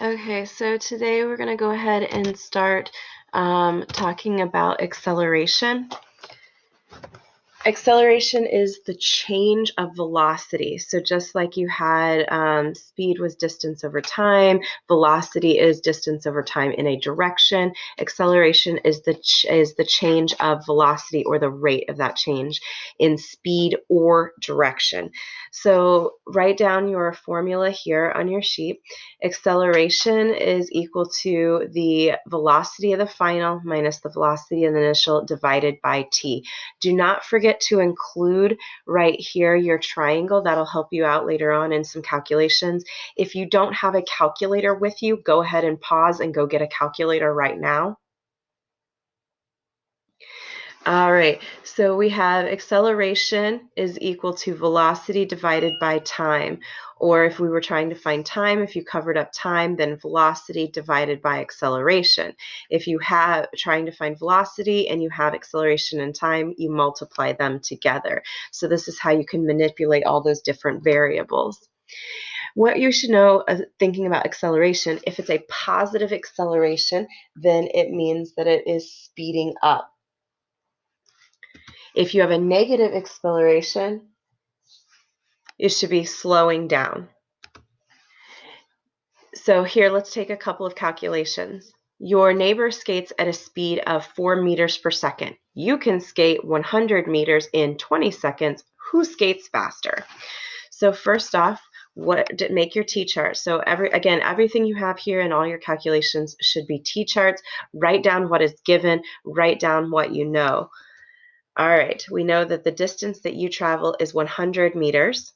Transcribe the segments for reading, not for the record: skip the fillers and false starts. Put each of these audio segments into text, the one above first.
Okay, so today we're going to go ahead and start talking about acceleration. Acceleration is the change of velocity. So just like you had speed was distance over time, velocity is distance over time in a direction. Acceleration is the change of velocity or the rate of that change in speed or direction. So write down your formula here on your sheet. Acceleration is equal to the velocity of the final minus the velocity of the initial divided by t. Do not forget to include right here your triangle. That'll help you out later on in some calculations. If you don't have a calculator with you, go ahead and pause and go get a calculator right now. All right, so we have acceleration is equal to velocity divided by time. Or if we were trying to find time, if you covered up time, then velocity divided by acceleration. If you have trying to find velocity and you have acceleration and time, you multiply them together. So this is how you can manipulate all those different variables. What you should know thinking about acceleration, if it's a positive acceleration, then it means that it is speeding up. If you have a negative acceleration, it should be slowing down. So here, let's take a couple of calculations. Your neighbor skates at a speed of 4 meters per second. You can skate 100 meters in 20 seconds. Who skates faster? So first off, make your T-chart. So everything you have here and all your calculations should be T-charts. Write down what is given, write down what you know. All right, we know that the distance that you travel is 100 meters.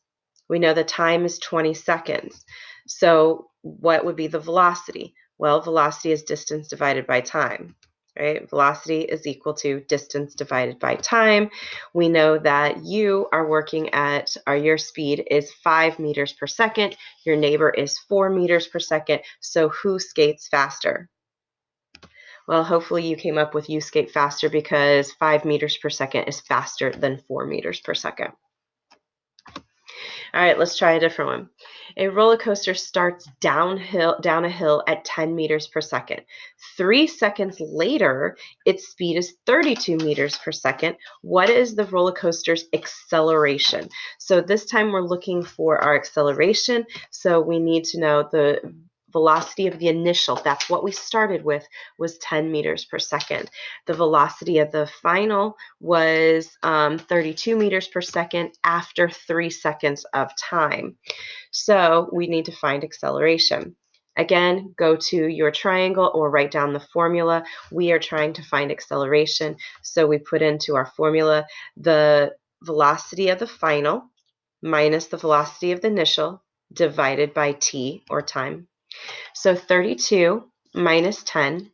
We know the time is 20 seconds. So what would be the velocity? Well, velocity is distance divided by time, right? Velocity is equal to distance divided by time. We know that you are working at, or your speed is 5 meters per second. Your neighbor is 4 meters per second. So who skates faster? Well, hopefully you came up with you skate faster because 5 meters per second is faster than 4 meters per second. All right, let's try a different one. A roller coaster starts down a hill at 10 meters per second. 3 seconds later, its speed is 32 meters per second. What is the roller coaster's acceleration? So this time we're looking for our acceleration. So we need to know the velocity of the initial, that's what we started with, was 10 meters per second. The velocity of the final was 32 meters per second after 3 seconds of time. So we need to find acceleration. Again, go to your triangle or write down the formula. We are trying to find acceleration. So we put into our formula the velocity of the final minus the velocity of the initial divided by t, or time. So 32 minus 10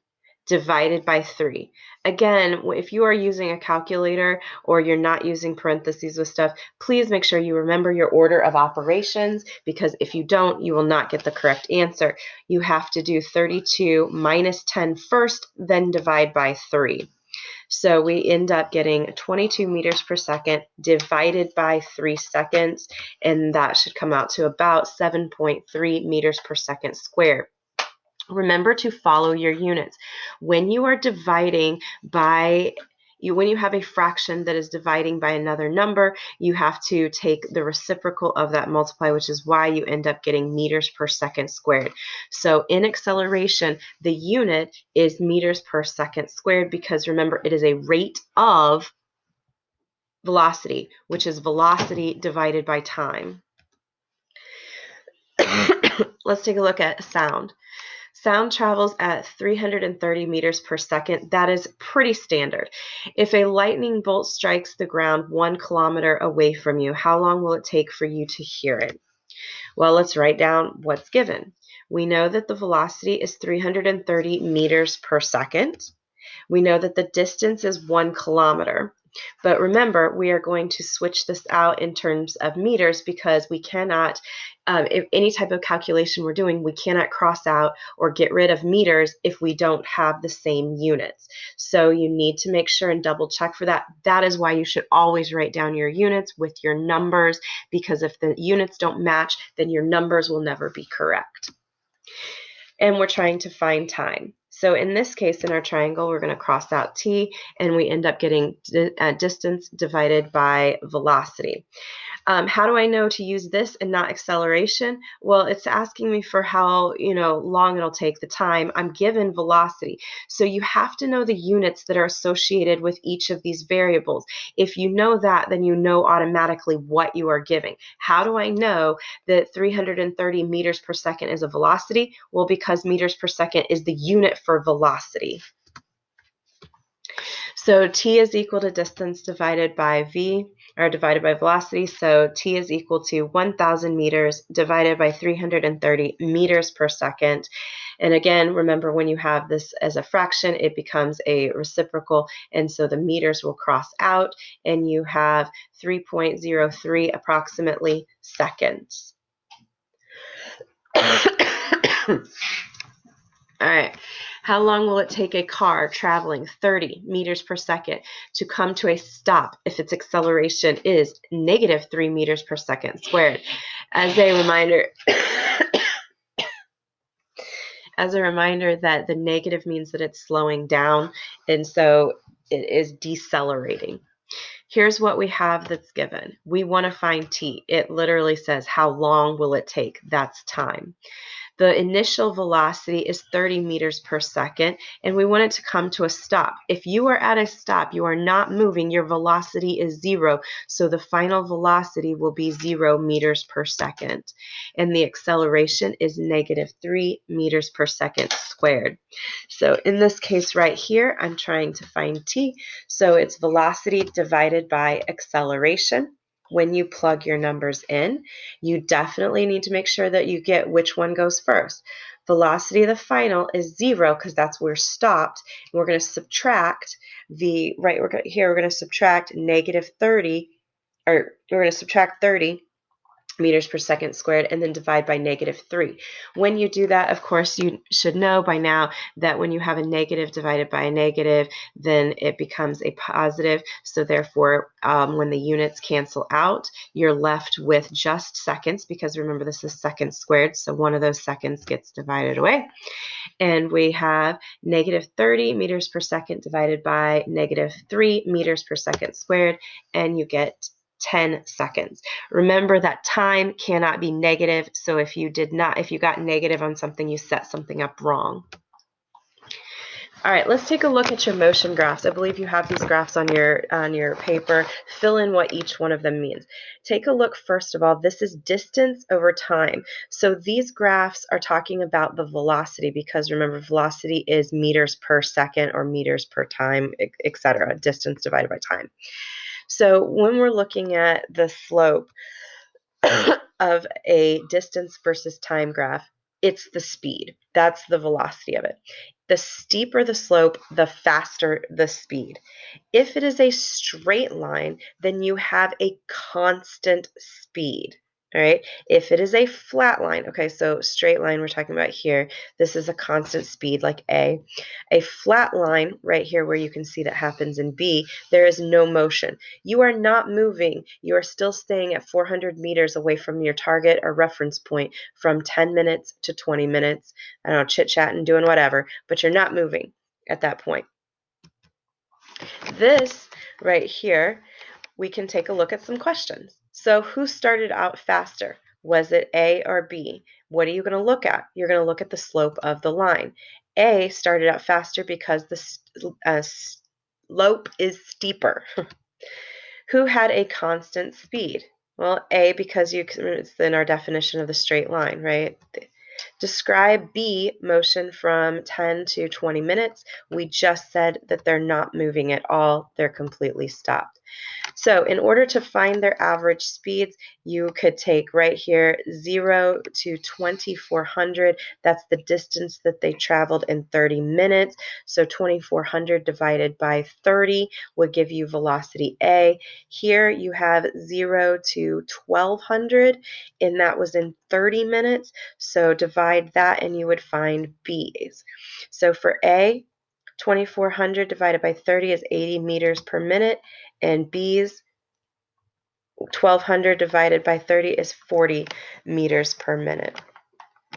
divided by 3. Again, if you are using a calculator or you're not using parentheses with stuff, please make sure you remember your order of operations, because if you don't, you will not get the correct answer. You have to do 32 minus 10 first, then divide by 3. So we end up getting 22 meters per second divided by 3 seconds, and that should come out to about 7.3 meters per second squared. Remember to follow your units. When you are dividing by when you have a fraction that is dividing by another number, you have to take the reciprocal of that multiply, which is why you end up getting meters per second squared. So in acceleration, the unit is meters per second squared, because remember, it is a rate of velocity, which is velocity divided by time. Let's take a look at sound. Sound travels at 330 meters per second. That is pretty standard. If a lightning bolt strikes the ground 1 kilometer away from you, how long will it take for you to hear it? Well, let's write down what's given. We know that the velocity is 330 meters per second. We know that the distance is 1 kilometer. But remember, we are going to switch this out in terms of meters, because we cannot, if any type of calculation we're doing, we cannot cross out or get rid of meters if we don't have the same units. So you need to make sure and double check for that. That is why you should always write down your units with your numbers, because if the units don't match, then your numbers will never be correct. and we're trying to find time. So in this case, in our triangle, we're going to cross out t, and we end up getting distance divided by velocity. How do I know to use this and not acceleration? Well, it's asking me for how long it'll take, the time. I'm given velocity. So you have to know the units that are associated with each of these variables. If you know that, then you know automatically what you are giving. How do I know that 330 meters per second is a velocity? Well, because meters per second is the unit for velocity. So t is equal to distance divided by v, or divided by velocity. So t is equal to 1,000 meters divided by 330 meters per second. And again, remember, when you have this as a fraction, it becomes a reciprocal, and so the meters will cross out, and you have 3.03 approximately seconds. All right. How long will it take a car traveling 30 meters per second to come to a stop if its acceleration is negative 3 meters per second squared? As a reminder, that the negative means that it's slowing down, and so it is decelerating. Here's what we have that's given. We want to find t. It literally says, how long will it take? That's time. The initial velocity is 30 meters per second, and we want it to come to a stop. If you are at a stop, you are not moving, your velocity is 0, so the final velocity will be 0 meters per second. And the acceleration is negative 3 meters per second squared. So in this case right here, I'm trying to find t, so it's velocity divided by acceleration. When you plug your numbers in, you definitely need to make sure that you get which one goes first. Velocity of the final is 0 because that's where we're stopped. And we're going to subtract we're going to subtract negative 30, or we're going to subtract 30 meters per second squared, and then divide by negative 3. When you do that, of course, you should know by now that when you have a negative divided by a negative, then it becomes a positive. So therefore, when the units cancel out, you're left with just seconds, because remember, this is seconds squared, so one of those seconds gets divided away. And we have negative 30 meters per second divided by negative 3 meters per second squared, and you get 10 seconds. Remember that time cannot be negative, so if you got negative on something, you set something up wrong. All right, let's take a look at your motion graphs. I believe you have these graphs on your paper. Fill in what each one of them means. Take a look, first of all, this is distance over time. So these graphs are talking about the velocity, because remember, velocity is meters per second or meters per time, etc., distance divided by time. So when we're looking at the slope of a distance versus time graph, it's the speed. That's the velocity of it. The steeper the slope, the faster the speed. If it is a straight line, then you have a constant speed. All right. If it is a flat line, okay, so straight line we're talking about here, this is a constant speed like A. A flat line right here where you can see that happens in B, there is no motion. You are not moving. You are still staying at 400 meters away from your target or reference point from 10 minutes to 20 minutes. I don't know, chit-chatting, doing whatever, but you're not moving at that point. This right here, we can take a look at some questions. So who started out faster? Was it A or B? What are you going to look at? You're going to look at the slope of the line. A started out faster because the slope is steeper. Who had a constant speed? Well, A, because it's in our definition of the straight line, right? Describe B, motion from 10 to 20 minutes. We just said that they're not moving at all. They're completely stopped. So in order to find their average speeds, you could take right here 0 to 2,400. That's the distance that they traveled in 30 minutes. So 2,400 divided by 30 would give you velocity A. Here you have 0 to 1,200, and that was in 30 minutes. So divide that and you would find B's. So for A, 2,400 divided by 30 is 80 meters per minute, and B's 1,200 divided by 30 is 40 meters per minute.